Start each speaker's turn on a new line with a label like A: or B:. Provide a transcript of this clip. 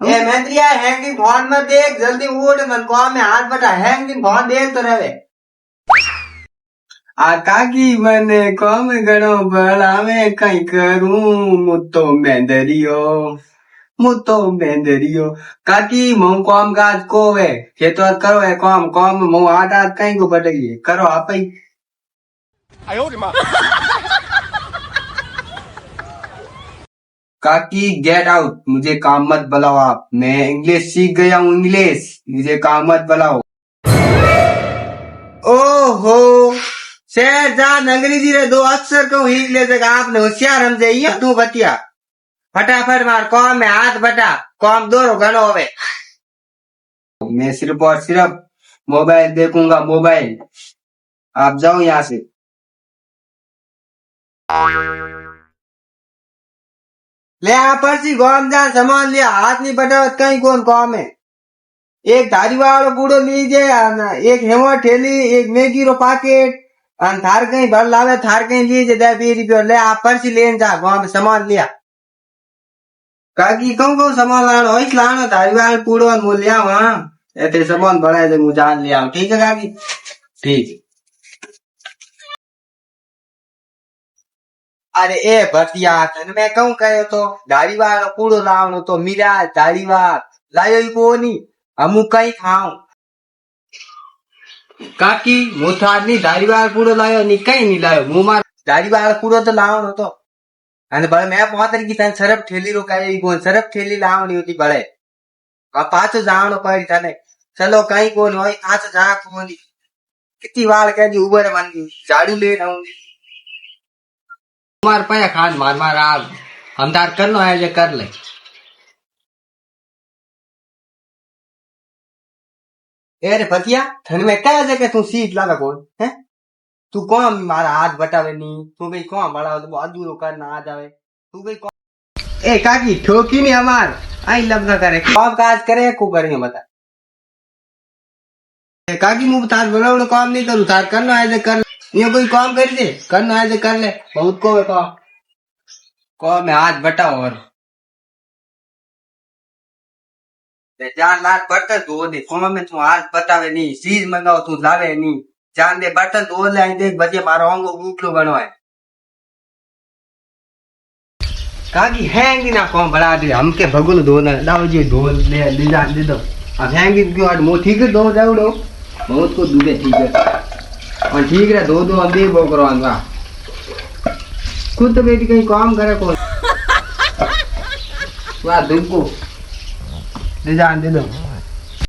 A: ये मैंद्रिया hanging phone में देख जल्दी उठ मन को में हाथ बटा हैंगिंग फोन देख तो रहे
B: आ काकी મને કોમ ઘણો ભણાવે કઈ કરું હું તો મેંદરિયો કાકી હું કોમ કાજ કોવે ખેતર કરો એ કોમ હું હાથ કઈ કો બટકી કરો આપઈ काकी गेट आउट मुझे काम मत बुलाओ आप मैं इंग्लिश सीख गया हूँ इंग्लिश मुझे काम मत बुलाओ
A: ओहो शेर जान अंग्रेजी रे दो अक्षर कहूँ इंग्लिश का आपने होशियार समझे ये तू बतिया फटाफट मार कॉम में हाथ बटा कॉम दो घणो होवे
B: मैं सिर्फ और सिर्फ मोबाइल देखूंगा मोबाइल आप जाओ यहाँ से
A: ले आ पर्ची गोम जा सामान लिया हाथ नहीं बटावत कहीं कौन कॉम है एक धारी वालों बूढ़ो लीजिए एक हेमो ठेली एक मैगी रो पैकेट और थार कहीं भर लावे थार कहीं लीजिए 10-20 रुपये ले आप पर्ची लेन जा गाँव में सामान लिया
B: काकी कहूँ सामान लानो इस लानो धारी वाल पूड़ो मुँह लिया वहाँ ऐसे सामान बढ़ाए थे मुझे जान लिया ठीक है काकी ठीक
A: अरे ए भटिया तने मैं कहूं कयो तो दाढ़ी वालो कूड़ो लावनो तो मीरा दाढ़ी वाल लायो ही कोनी हमू कई खाऊं
B: काकी मोथार नी धारी वाल पूड़ो लायो नी कई नी लायो मुँह मार
A: दाढ़ी वाला कूड़ो तो लावनो तो अने बड़े मैं पहुंचर की तने सरफ ठेली रो कई कोन सरफ ठेली लावनी होती बड़े अब पाछो जावनो पड़ी तने चलो कई कोन होई आज जा कोनी कितनी वाल कह दी उबर मन झाड़ू लेन आऊंगी
B: मार पाया खान मार आप हम तार करनो है जे कर ले
A: ए रे भटिया थन में कह दे के तू सीख लागा कोन है तू कौन मारा हाथ बटावे नी तू गई कौन बड़ा तो अधूरो करना आ जावे तू गई कौन
B: ए काकी ठोकी नहीं हमार आई लब ना करे
A: काम काज करे को करेंगे बता
B: ए काकी मुँह तार बनाओ काम नहीं करूँ तार करनो है जे कर ये कोई काम कर दे करना है तो कर ले बहुत को में हाथ बटाओ और
A: जान लाल बर्तन धो दे कौन में तू हाथ बटावे नहीं चीज मंगाओ तू लावे नहीं जान दे बर्तन धो ले आई देख बचे मारो होंगे उठलो बनो है
B: काकी हैंगी ना कौन बड़ा दे हमके भगुल धो ना लाओ जी धो ले जान दे दो अब हैंगी क्यों आज मुँह ठीक है धो जाओ बहुत को दूबे ठीक है और ठीक है दो अंधे वो करो अंगा खुद तो बेटी कहीं काम करे कौन वाह दुम को ले जान दे दो